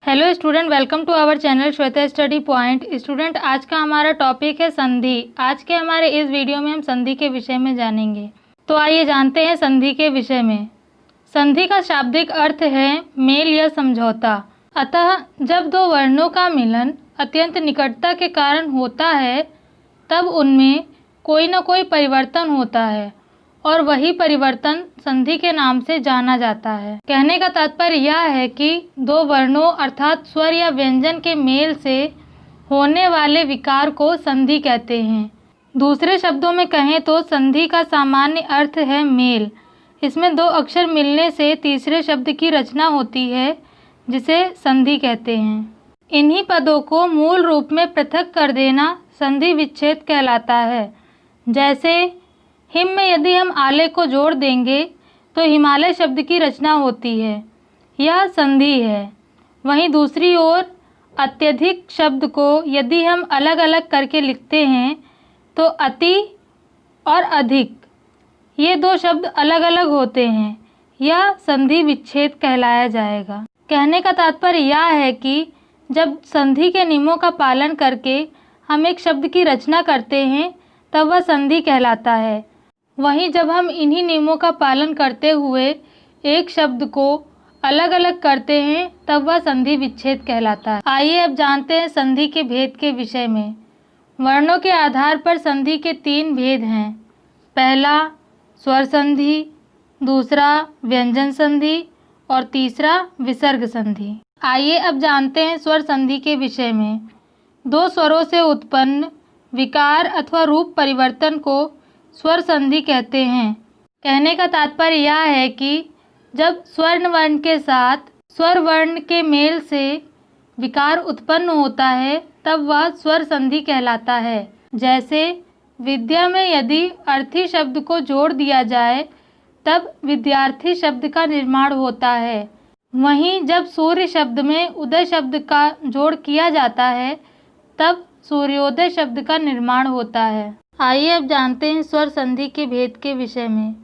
Hello student, welcome to our channel Shweta study point. Student, आज का हमारा टॉपिक है संधि। आज के हमारे इस वीडियो में हम संधि के विषय में जानेंगे। तो आइए जानते हैं संधि के विषय में। संधि का शाब्दिक अर्थ है मेल या समझौता। अतः जब दो वर्णों का मिलन अत्यंत निकटता के कारण होता है तब उनमें कोई न कोई परिवर्तन होता है और वही परिवर्तन संधि के नाम से जाना जाता है। कहने का तात्पर्य यह है कि दो वर्णों अर्थात स्वर या व्यंजन के मेल से होने वाले विकार को संधि कहते हैं। दूसरे शब्दों में कहें तो संधि का सामान्य अर्थ है मेल। इसमें दो अक्षर मिलने से तीसरे शब्द की रचना होती है जिसे संधि कहते हैं। इन्हीं पदों को मूल रूप में पृथक कर देना संधि विच्छेद कहलाता है। जैसे हिम में यदि हम आले को जोड़ देंगे तो हिमालय शब्द की रचना होती है, यह संधि है। वहीं दूसरी ओर अत्यधिक शब्द को यदि हम अलग अलग करके लिखते हैं तो अति और अधिक, ये दो शब्द अलग अलग होते हैं, यह संधि विच्छेद कहलाया जाएगा। कहने का तात्पर्य यह है कि जब संधि के नियमों का पालन करके हम एक शब्द की रचना करते हैं तब वह संधि कहलाता है। वहीं जब हम इन्हीं नियमों का पालन करते हुए एक शब्द को अलग अलग करते हैं तब वह संधि विच्छेद कहलाता है। आइए अब जानते हैं संधि के भेद के विषय में। वर्णों के आधार पर संधि के तीन भेद हैं। पहला स्वर संधि, दूसरा व्यंजन संधि और तीसरा विसर्ग संधि। आइए अब जानते हैं स्वर संधि के विषय में। दो स्वरों से उत्पन्न विकार अथवा रूप परिवर्तन को स्वर संधि कहते हैं। कहने का तात्पर्य यह है कि जब स्वर्ण वर्ण के साथ स्वर वर्ण के मेल से विकार उत्पन्न होता है तब वह स्वर संधि कहलाता है। जैसे विद्या में यदि अर्थी शब्द को जोड़ दिया जाए तब विद्यार्थी शब्द का निर्माण होता है। वहीं जब सूर्य शब्द में उदय शब्द का जोड़ किया जाता है तब सूर्योदय शब्द का निर्माण होता है। आइए अब जानते हैं स्वर संधि के भेद के विषय में।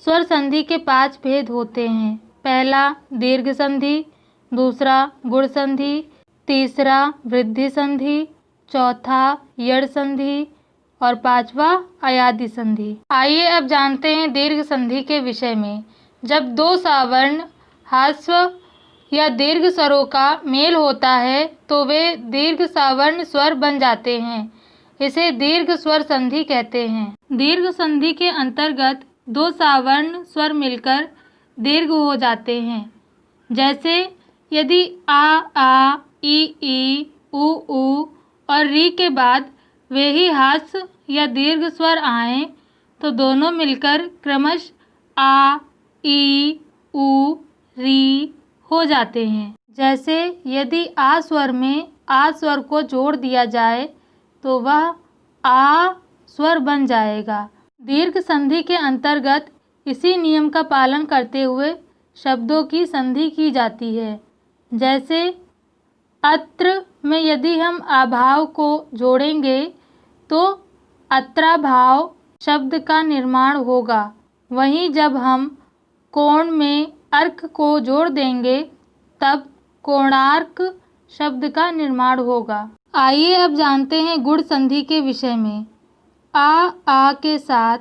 स्वर संधि के 5 भेद होते हैं। पहला दीर्घ संधि, दूसरा गुण संधि, तीसरा वृद्धि संधि, चौथा यड़ संधि और पांचवा अयादि संधि। आइए अब जानते हैं दीर्घ संधि के विषय में। जब दो सावर्ण ह्रस्व या दीर्घ स्वरों का मेल होता है तो वे दीर्घ सावर्ण स्वर बन जाते हैं। इसे दीर्घ स्वर संधि कहते हैं। दीर्घ संधि के अंतर्गत दो सावर्ण स्वर मिलकर दीर्घ हो जाते हैं। जैसे यदि आ, ई, उ और री के बाद वे ही ह्रस्व या दीर्घ स्वर आएं तो दोनों मिलकर क्रमशः आ, ई, उ, री हो जाते हैं। जैसे यदि आ स्वर में आ स्वर को जोड़ दिया जाए तो वह आ स्वर बन जाएगा। दीर्घ संधि के अंतर्गत इसी नियम का पालन करते हुए शब्दों की संधि की जाती है। जैसे अत्र में यदि हम अभाव को जोड़ेंगे तो अत्राभाव शब्द का निर्माण होगा। वहीं जब हम कोण में अर्क को जोड़ देंगे तब कोणार्क शब्द का होगा। आइए अब जानते हैं गुण संधि के विषय में। आ के साथ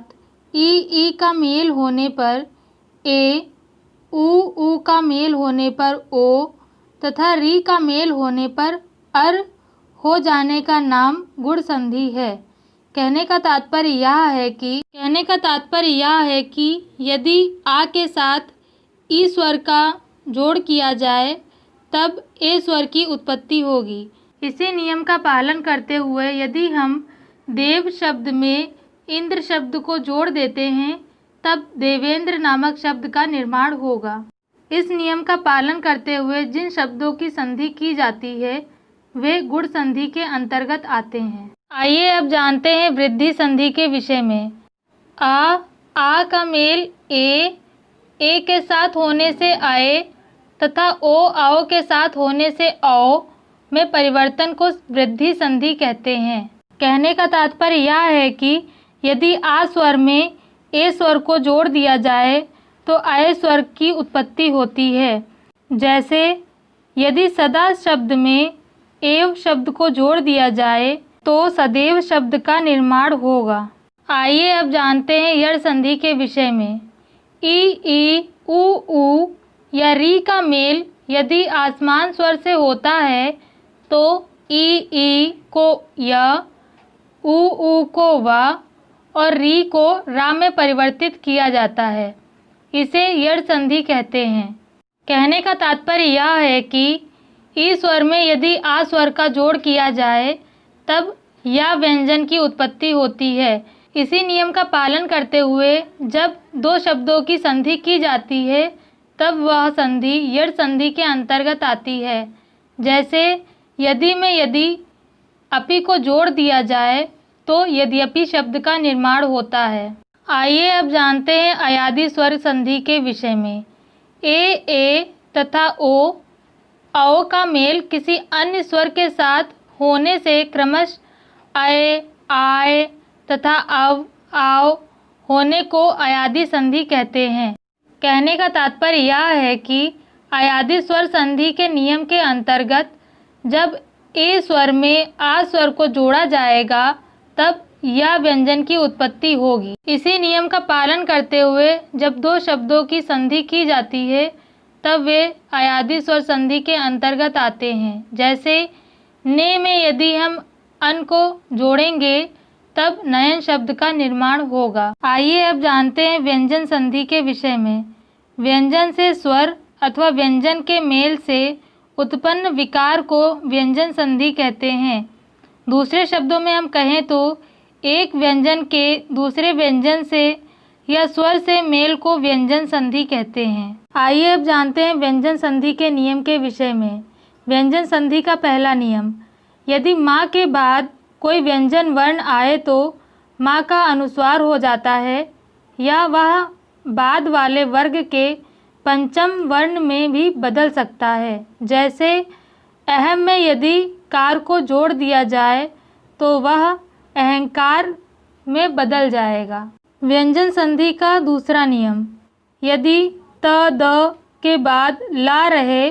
ई का मेल होने पर ए, उ का मेल होने पर ओ तथा री का मेल होने पर अर हो जाने का नाम गुण संधि है। कहने का तात्पर्य यह है कि यदि आ के साथ ई स्वर का जोड़ किया जाए तब ए स्वर की उत्पत्ति होगी। इसी नियम का पालन करते हुए यदि हम देव शब्द में इंद्र शब्द को जोड़ देते हैं तब देवेंद्र नामक शब्द का निर्माण होगा। इस नियम का पालन करते हुए जिन शब्दों की संधि की जाती है वे गुण संधि के अंतर्गत आते हैं। आइए अब जानते हैं वृद्धि संधि के विषय में। आ का मेल ए के साथ होने से आए तथा आओ के साथ होने से औ में परिवर्तन को वृद्धि संधि कहते हैं। कहने का तात्पर्य यह है कि यदि आ स्वर में ए स्वर को जोड़ दिया जाए तो आए स्वर की उत्पत्ति होती है। जैसे यदि सदा शब्द में एव शब्द को जोड़ दिया जाए तो सदैव शब्द का निर्माण होगा। आइए अब जानते हैं यड़ संधि के विषय में। ई, ऊ या री का मेल यदि आसमान स्वर से होता है तो ई को य, ऊ को व और री को रा में परिवर्तित किया जाता है। इसे यड़ संधि कहते हैं। कहने का तात्पर्य यह है कि ई स्वर में यदि आ स्वर का जोड़ किया जाए तब या व्यंजन की उत्पत्ति होती है। इसी नियम का पालन करते हुए जब दो शब्दों की संधि की जाती है तब वह संधि यड़ संधि के अंतर्गत आती है। जैसे यदि में यदि अपि को जोड़ दिया जाए तो यद्यपि शब्द का निर्माण होता है। आइए अब जानते हैं अयादि स्वर संधि के विषय में। ए तथा ओ का मेल किसी अन्य स्वर के साथ होने से क्रमशः अय, आय तथा अव, आओ होने को अयादि संधि कहते हैं। कहने का तात्पर्य यह है कि अयादि स्वर संधि के नियम के अंतर्गत जब ए स्वर में आ स्वर को जोड़ा जाएगा तब या व्यंजन की उत्पत्ति होगी। इसी नियम का पालन करते हुए जब दो शब्दों की संधि की जाती है तब वे अयादि स्वर संधि के अंतर्गत आते हैं। जैसे ने में यदि हम अन को जोड़ेंगे तब नयन शब्द का निर्माण होगा। आइए अब जानते हैं व्यंजन संधि के विषय में। व्यंजन से स्वर अथवा व्यंजन के मेल से उत्पन्न विकार को व्यंजन संधि कहते हैं। दूसरे शब्दों में हम कहें तो एक व्यंजन के दूसरे व्यंजन से या स्वर से मेल को व्यंजन संधि कहते हैं। आइए अब जानते हैं व्यंजन संधि के नियम के विषय में। व्यंजन संधि का पहला नियम, यदि माँ के बाद कोई व्यंजन वर्ण आए तो माँ का अनुस्वार हो जाता है या वह बाद वाले वर्ग के पंचम वर्ण में भी बदल सकता है। जैसे अहम में यदि कार को जोड़ दिया जाए तो वह अहंकार में बदल जाएगा। व्यंजन संधि का दूसरा नियम, यदि त द के बाद ला रहे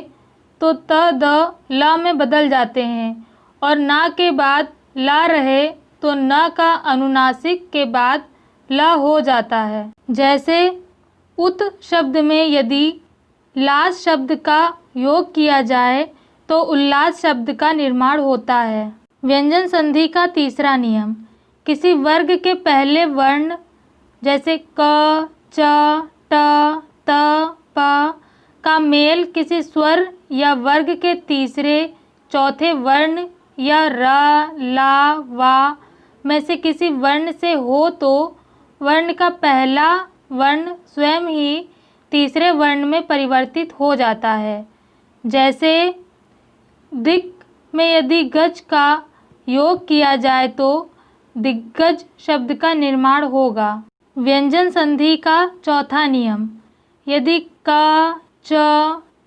तो त द ला में बदल जाते हैं और ना के बाद ला रहे तो न का अनुनासिक के बाद ला हो जाता है। जैसे उत शब्द में यदि लास शब्द का योग किया जाए तो उल्लास शब्द का निर्माण होता है। व्यंजन संधि का तीसरा नियम, किसी वर्ग के पहले वर्ण जैसे क, च, ट, त, प का मेल किसी स्वर या वर्ग के तीसरे चौथे वर्ण या र, ला, वा में से किसी वर्ण से हो तो वर्ण का पहला वर्ण स्वयं ही तीसरे वर्ण में परिवर्तित हो जाता है। जैसे दिक् में यदि गज का योग किया जाए तो दिग्गज शब्द का निर्माण होगा। व्यंजन संधि का चौथा नियम, यदि क, च,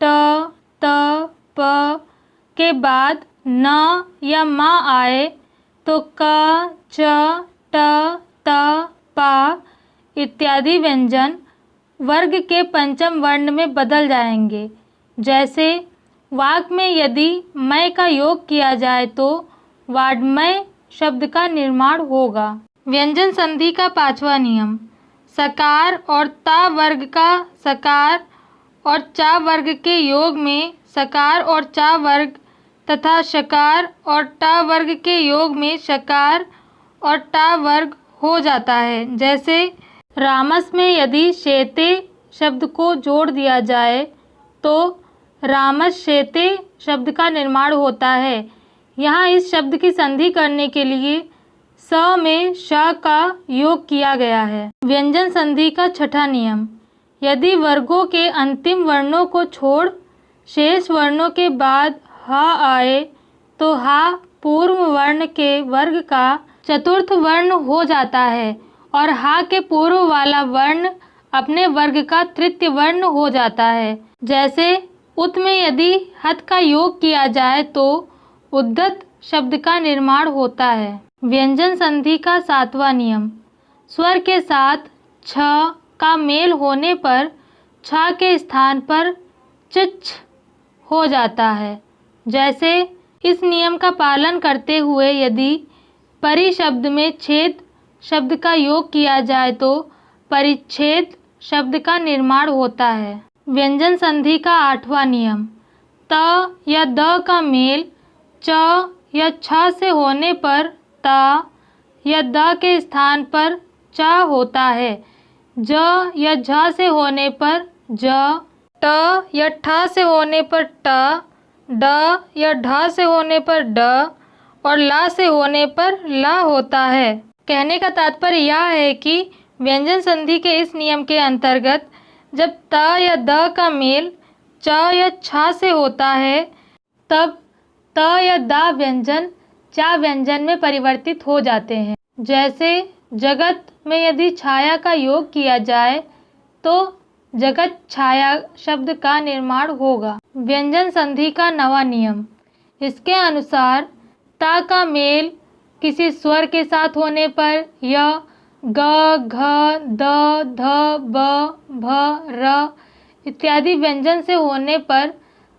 ट, त, प के बाद न या म आए तो क, च, ट, त, प इत्यादि व्यंजन वर्ग के पंचम वर्ण में बदल जाएंगे। जैसे वाक में यदि मय का योग किया जाए तो वाड्मय शब्द का निर्माण होगा। व्यंजन संधि का पांचवा नियम, सकार और ता वर्ग का सकार और चा वर्ग के योग में सकार और चा वर्ग तथा शकार और टा वर्ग के योग में शकार और टा वर्ग हो जाता है। जैसे रामस में यदि शेते शब्द को जोड़ दिया जाए तो रामस शेते शब्द का निर्माण होता है। यहाँ इस शब्द की संधि करने के लिए स में श का योग किया गया है। व्यंजन संधि का छठा नियम, यदि वर्गों के अंतिम वर्णों को छोड़ शेष वर्णों के बाद ह आए तो ह पूर्व वर्ण के वर्ग का चतुर्थ वर्ण हो जाता है और ह के पूर्व वाला वर्ण अपने वर्ग का तृतीय वर्ण हो जाता है। जैसे उत में यदि हत का योग किया जाए तो उद्धत शब्द का निर्माण होता है। व्यंजन संधि का सातवां नियम, स्वर के साथ छ का मेल होने पर छ के स्थान पर चिच हो जाता है। जैसे इस नियम का पालन करते हुए यदि परि शब्द में छेद शब्द का योग किया जाए तो परिच्छेद शब्द का निर्माण होता है। व्यंजन संधि का 8वां नियम, त या द का मेल च या छ से होने पर त या द के स्थान पर च होता है। ज या झ से होने पर ज, ट या ठ से होने पर ट, ड या ढ से होने पर ड और ला से होने पर ला होता है। कहने का तात्पर्य यह है कि व्यंजन संधि के इस नियम के अंतर्गत जब त या द का मेल च या छ से होता है तब त या द व्यंजन च व्यंजन में परिवर्तित हो जाते हैं। जैसे जगत में यदि छाया का योग किया जाए तो जगत छाया शब्द का निर्माण होगा। व्यंजन संधि का 9वां नियम, इसके अनुसार ता का मेल किसी स्वर के साथ होने पर य, ग, घ, द, ध, ब, भ, र इत्यादि व्यंजन से होने पर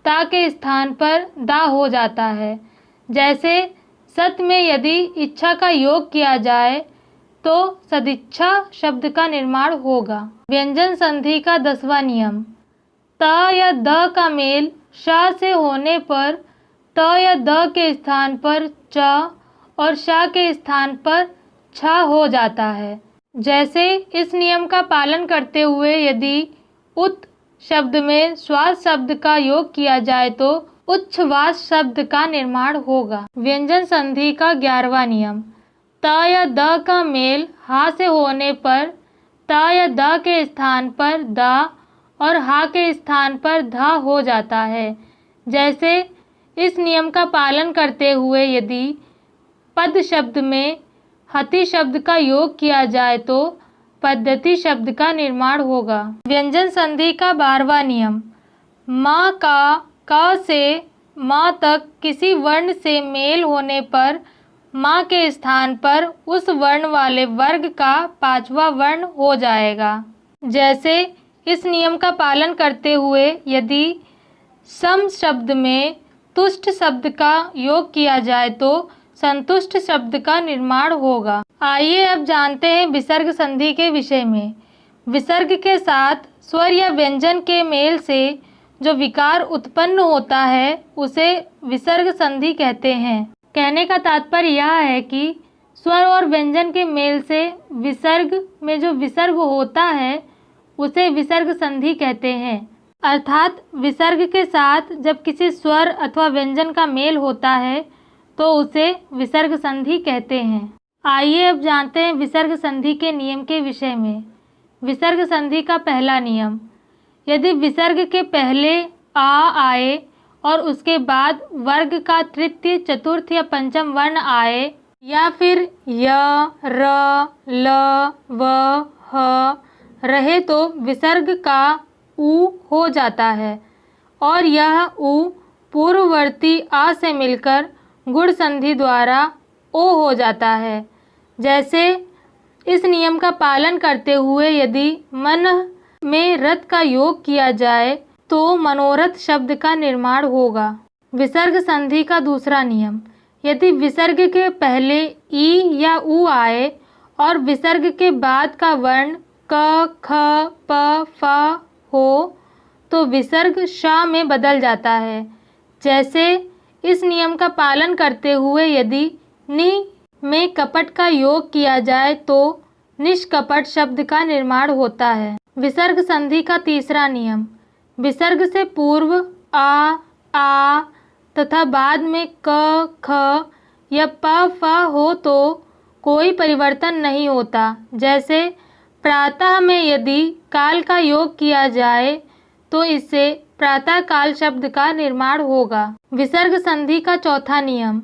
ता के स्थान पर दा हो जाता है। जैसे सत में यदि इच्छा का योग किया जाए तो सदिच्छा शब्द का निर्माण होगा। व्यंजन संधि का 10वां नियम, त या द का मेल श से होने पर त या द के स्थान पर च और श के स्थान पर छ हो जाता है। जैसे इस नियम का पालन करते हुए यदि उत शब्द में श्वास शब्द का योग किया जाए तो उच्छ्वास शब्द का निर्माण होगा। व्यंजन संधि का 11वां नियम, त या द का मेल हा से होने पर त या द के स्थान पर द और हा के स्थान पर ध हो जाता है। जैसे इस नियम का पालन करते हुए यदि पद शब्द में हति शब्द का योग किया जाए तो पद्धति शब्द का निर्माण होगा। व्यंजन संधि का 12वां नियम, म का क से म तक किसी वर्ण से मेल होने पर म के स्थान पर उस वर्ण वाले वर्ग का 5वां वर्ण हो जाएगा। जैसे इस नियम का पालन करते हुए यदि सम शब्द में तुष्ट शब्द का योग किया जाए तो संतुष्ट शब्द का निर्माण होगा। आइए अब जानते हैं विसर्ग संधि के विषय में। विसर्ग के साथ स्वर या व्यंजन के मेल से जो विकार उत्पन्न होता है उसे विसर्ग संधि कहते हैं। कहने का तात्पर्य यह है कि स्वर और व्यंजन के मेल से विसर्ग में जो विसर्ग होता है उसे विसर्ग संधि कहते हैं। अर्थात विसर्ग के साथ जब किसी स्वर अथवा व्यंजन का मेल होता है तो उसे विसर्ग संधि कहते हैं। आइए अब जानते हैं विसर्ग संधि के नियम के विषय में। विसर्ग संधि का पहला नियम, यदि विसर्ग के पहले आ आए और उसके बाद वर्ग का तृतीय, चतुर्थ या पंचम वर्ण आए या फिर य, र, ल, व, ह रहे तो विसर्ग का उ हो जाता है और यह उ पूर्ववर्ती आ से मिलकर गुण संधि द्वारा ओ हो जाता है। जैसे इस नियम का पालन करते हुए यदि मन में रथ का योग किया जाए तो मनोरथ शब्द का निर्माण होगा। विसर्ग संधि का दूसरा नियम, यदि विसर्ग के पहले ई या उ आए और विसर्ग के बाद का वर्ण क, ख, प, फ हो तो विसर्ग श में बदल जाता है। जैसे इस नियम का पालन करते हुए यदि नि में कपट का योग किया जाए तो निष्कपट शब्द का निर्माण होता है। विसर्ग संधि का तीसरा नियम, विसर्ग से पूर्व आ तथा बाद में क, ख या प, फ हो तो कोई परिवर्तन नहीं होता। जैसे प्रातः में यदि काल का योग किया जाए तो इससे प्रातः काल शब्द का निर्माण होगा। विसर्ग संधि का चौथा नियम,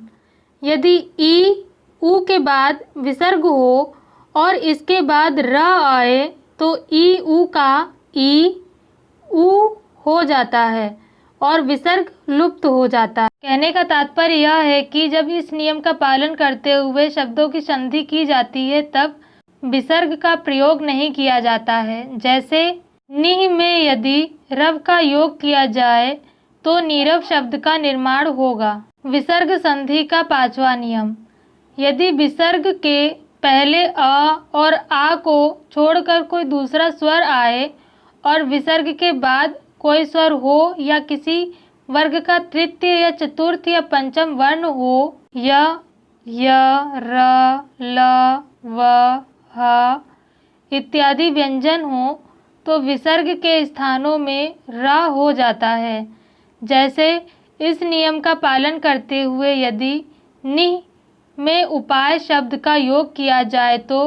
यदि ई उ के बाद विसर्ग हो और इसके बाद र आए तो ई उ का ई उ हो जाता है और विसर्ग लुप्त हो जाता है। कहने का तात्पर्य यह है कि जब इस नियम का पालन करते हुए शब्दों की संधि की जाती है तब विसर्ग का प्रयोग नहीं किया जाता है। जैसे निह में यदि रव का योग किया जाए तो नीरव शब्द का निर्माण होगा। विसर्ग संधि का पांचवा नियम। यदि विसर्ग के पहले अ और आ को छोड़कर कोई दूसरा स्वर आए और विसर्ग के बाद कोई स्वर हो या किसी वर्ग का तृतीय या चतुर्थ या पंचम वर्ण हो य, र, ल, व, ह इत्यादि व्यंजन हो तो विसर्ग के स्थानों में र हो जाता है। जैसे इस नियम का पालन करते हुए यदि नि में उपाय शब्द का योग किया जाए तो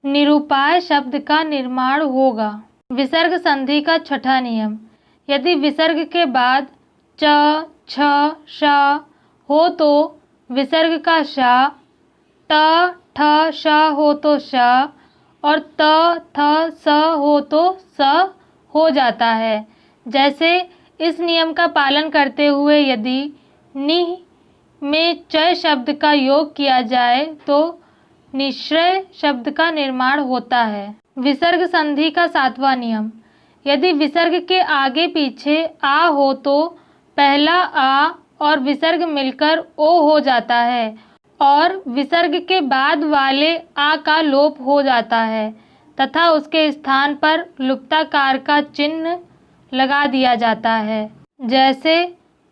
निरुपाय शब्द का निर्माण होगा। विसर्ग संधि का छठा नियम। यदि विसर्ग के बाद च, छ, श हो तो विसर्ग का श, ट, ठ, श हो तो श और त, थ, स हो तो स हो जाता है। जैसे इस नियम का पालन करते हुए यदि नि में चय शब्द का योग किया जाए तो निश्चय शब्द का निर्माण होता है। विसर्ग संधि का सातवां नियम। यदि विसर्ग के आगे पीछे आ हो तो पहला आ और विसर्ग मिलकर ओ हो जाता है और विसर्ग के बाद वाले आ का लोप हो जाता है तथा उसके स्थान पर लुप्ताकार का चिन्ह लगा दिया जाता है। जैसे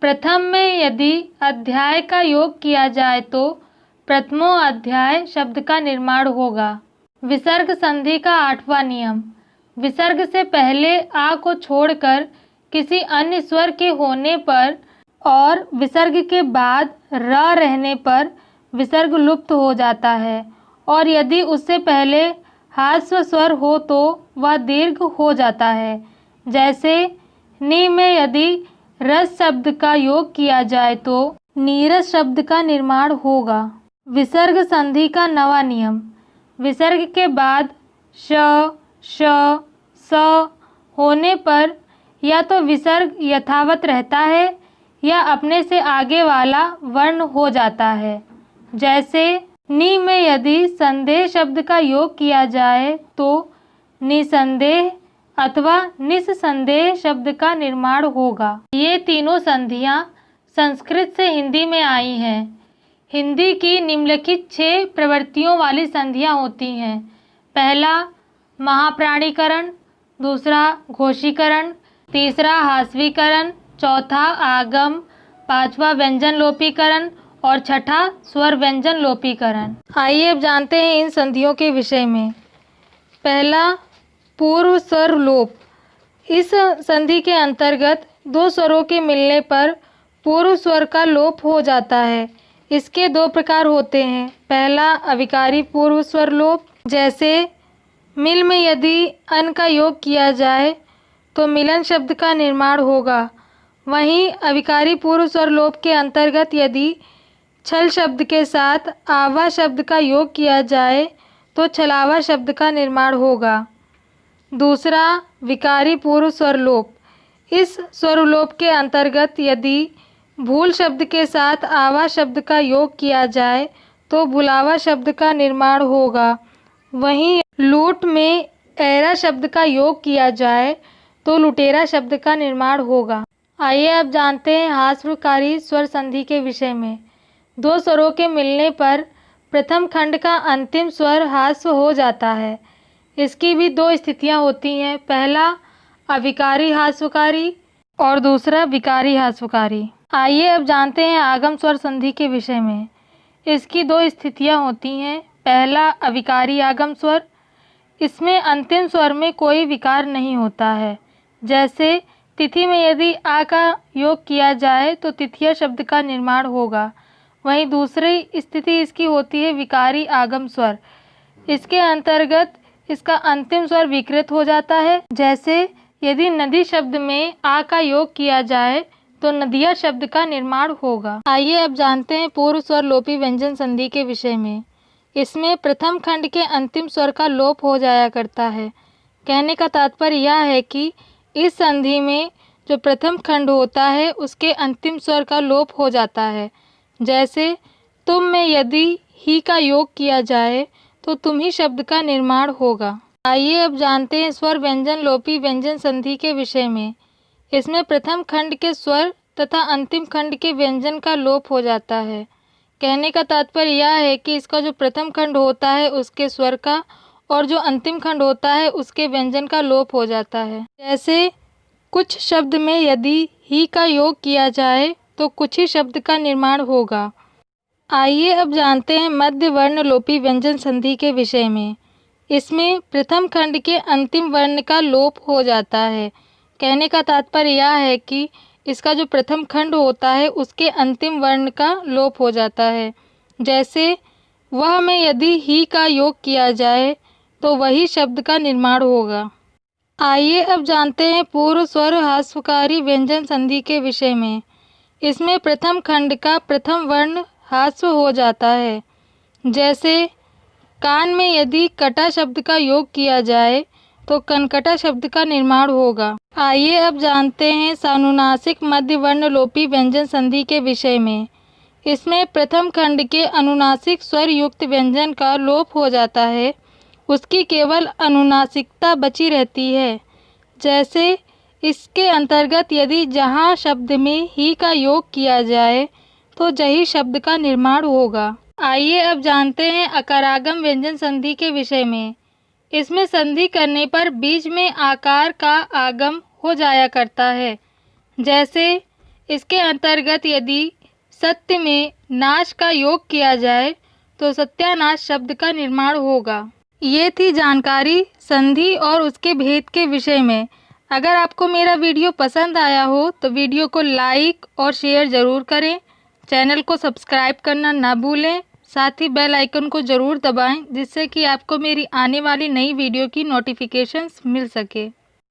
प्रथम में यदि अध्याय का योग किया जाए तो प्रथमो अध्याय शब्द का निर्माण होगा। विसर्ग संधि का आठवां नियम। विसर्ग से पहले आ को छोड़कर किसी अन्य स्वर के होने पर और विसर्ग के बाद र रहने पर विसर्ग लुप्त हो जाता है और यदि उससे पहले ह्रस्व स्वर हो तो वह दीर्घ हो जाता है। जैसे नि में यदि रस शब्द का योग किया जाए तो नीरस शब्द का निर्माण होगा। विसर्ग संधि का नवा नियम। विसर्ग के बाद श, श, स होने पर या तो विसर्ग यथावत रहता है या अपने से आगे वाला वर्ण हो जाता है। जैसे नि में यदि संदेह शब्द का योग किया जाए तो निसंदेह अथवा निस्संदेह शब्द का निर्माण होगा। ये तीनों संधियां संस्कृत से हिंदी में आई हैं। हिंदी की निम्नलिखित 6 प्रवृत्तियों वाली संधियां होती हैं। पहला महाप्राणीकरण, दूसरा घोषीकरण, तीसरा हास्वीकरण, चौथा आगम, पांचवा व्यंजन लोपीकरण और छठा स्वर व्यंजन लोपीकरण। आइए अब जानते हैं इन संधियों के विषय में। पहला पूर्व स्वर लोप। इस संधि के अंतर्गत 2 स्वरों के मिलने पर पूर्व स्वर का लोप हो जाता है। इसके 2 प्रकार होते हैं। पहला अविकारी पूर्व स्वर लोप। जैसे मिल में यदि अन का योग किया जाए तो मिलन शब्द का निर्माण होगा। वहीं अविकारी पूर्व स्वर लोप के अंतर्गत यदि छल शब्द के साथ आवा शब्द का योग किया जाए तो छलावा शब्द का निर्माण होगा। दूसरा विकारी पूर्व स्वर लोप। इस स्वरलोप के अंतर्गत यदि भूल शब्द के साथ आवा शब्द का योग किया जाए तो भुलावा शब्द का निर्माण होगा। वहीं लूट में ऐरा शब्द का योग किया जाए तो लुटेरा शब्द का निर्माण होगा। आइए अब जानते हैं हास्यकारी स्वर संधि के विषय में। 2 स्वरों के मिलने पर प्रथम खंड का अंतिम स्वर हास्य हो जाता है। इसकी भी 2 स्थितियां होती हैं। पहला अविकारी हास्यकारी और दूसरा विकारी हास्यकारी। आइए अब जानते हैं आगम स्वर संधि के विषय में। इसकी 2 स्थितियां होती हैं। पहला अविकारी आगम स्वर। इसमें अंतिम स्वर में कोई विकार नहीं होता है। जैसे तिथि में यदि आ का योग किया जाए तो तिथिया शब्द का निर्माण होगा। वहीं दूसरी स्थिति इसकी होती है विकारी आगम स्वर। इसके अंतर्गत इसका अंतिम स्वर विकृत हो जाता है। जैसे यदि नदी शब्द में आ का योग किया जाए तो नदिया शब्द का निर्माण होगा। आइए अब जानते हैं पूर्व स्वर लोपी व्यंजन संधि के विषय में। इसमें प्रथम खंड के अंतिम स्वर का लोप हो जाया करता है। कहने का तात्पर्य यह है कि इस संधि में जो प्रथम खंड होता है उसके अंतिम स्वर का लोप हो जाता है। जैसे तुम में यदि ही का योग किया जाए तो तुम ही शब्द का निर्माण होगा। आइए अब जानते हैं स्वर व्यंजन लोपी व्यंजन संधि के विषय में। इसमें प्रथम खंड के स्वर तथा अंतिम खंड के व्यंजन का लोप हो जाता है। कहने का तात्पर्य यह है कि इसका जो प्रथम खंड होता है उसके स्वर का और जो अंतिम खंड होता है उसके व्यंजन का लोप हो जाता है। जैसे कुछ शब्द में यदि ही का योग किया जाए तो कुछ ही शब्द का निर्माण होगा। आइए अब जानते हैं मध्य वर्ण लोपी व्यंजन संधि के विषय में। इसमें प्रथम खंड के अंतिम वर्ण का लोप हो जाता है। कहने का तात्पर्य यह है कि इसका जो प्रथम खंड होता है उसके अंतिम वर्ण का लोप हो जाता है। जैसे वह में यदि ही का योग किया जाए तो वही शब्द का निर्माण होगा। आइए अब जानते हैं पूर्व स्वर ह्रास्वकारी व्यंजन संधि के विषय में। इसमें प्रथम खंड का प्रथम वर्ण ह्रास्व हो जाता है। जैसे कान में यदि कटा शब्द का योग किया जाए तो कनकटा शब्द का निर्माण होगा। आइए अब जानते हैं सानुनासिक मध्य वर्ण लोपी व्यंजन संधि के विषय में। इसमें प्रथम खंड के अनुनासिक स्वर युक्त व्यंजन का लोप हो जाता है, उसकी केवल अनुनासिकता बची रहती है। जैसे इसके अंतर्गत यदि जहाँ शब्द में ही का योग किया जाए तो जही शब्द का निर्माण होगा। आइए अब जानते हैं अकारागम व्यंजन संधि के विषय में। इसमें संधि करने पर बीच में आकार का आगम हो जाया करता है। जैसे इसके अंतर्गत यदि सत्य में नाश का योग किया जाए तो सत्यानाश शब्द का निर्माण होगा। ये थी जानकारी संधि और उसके भेद के विषय में। अगर आपको मेरा वीडियो पसंद आया हो तो वीडियो को लाइक और शेयर ज़रूर करें। चैनल को सब्सक्राइब करना ना भूलें। साथ ही बेल आइकन को ज़रूर दबाएं जिससे कि आपको मेरी आने वाली नई वीडियो की नोटिफिकेशंस मिल सके।